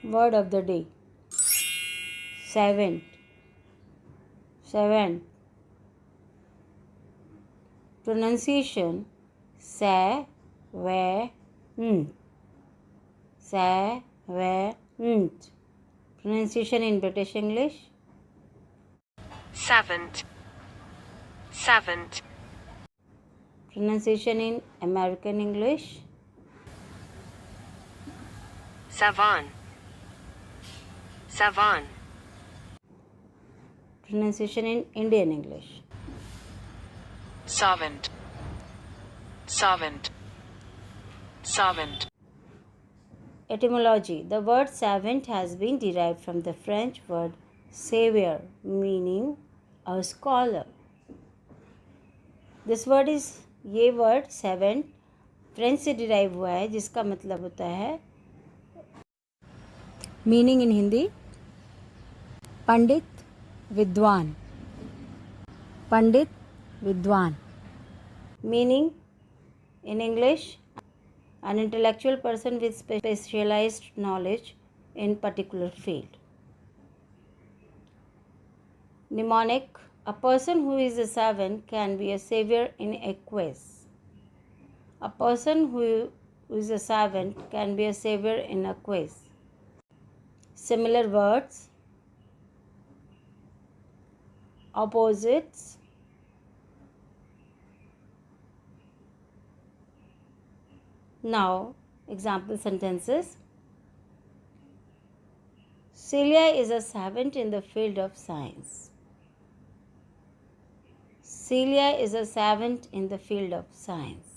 Word of the day. Savant. Savant. Pronunciation. Savant. Savant. Pronunciation in British English. Savant. Savant. Pronunciation in American English. Savant. Savant. Pronunciation in Indian English. Savant. Savant. Savant. Etymology. The word savant has been derived from the French word savior, meaning a scholar. This word is, ये word savant French से derive हुआ है, जिसका मतलब होता है, meaning in Hindi, पंडित विद्वान. पंडित विद्वान. Meaning in English, an intellectual person with specialized knowledge in particular field. Mnemonic. A person who is a savant can be a savior in a quiz. A person who is a savant can be a savior in a quiz. Similar words. Opposites. Now, example sentences. Celia is a savant in the field of science. Celia is a savant in the field of science.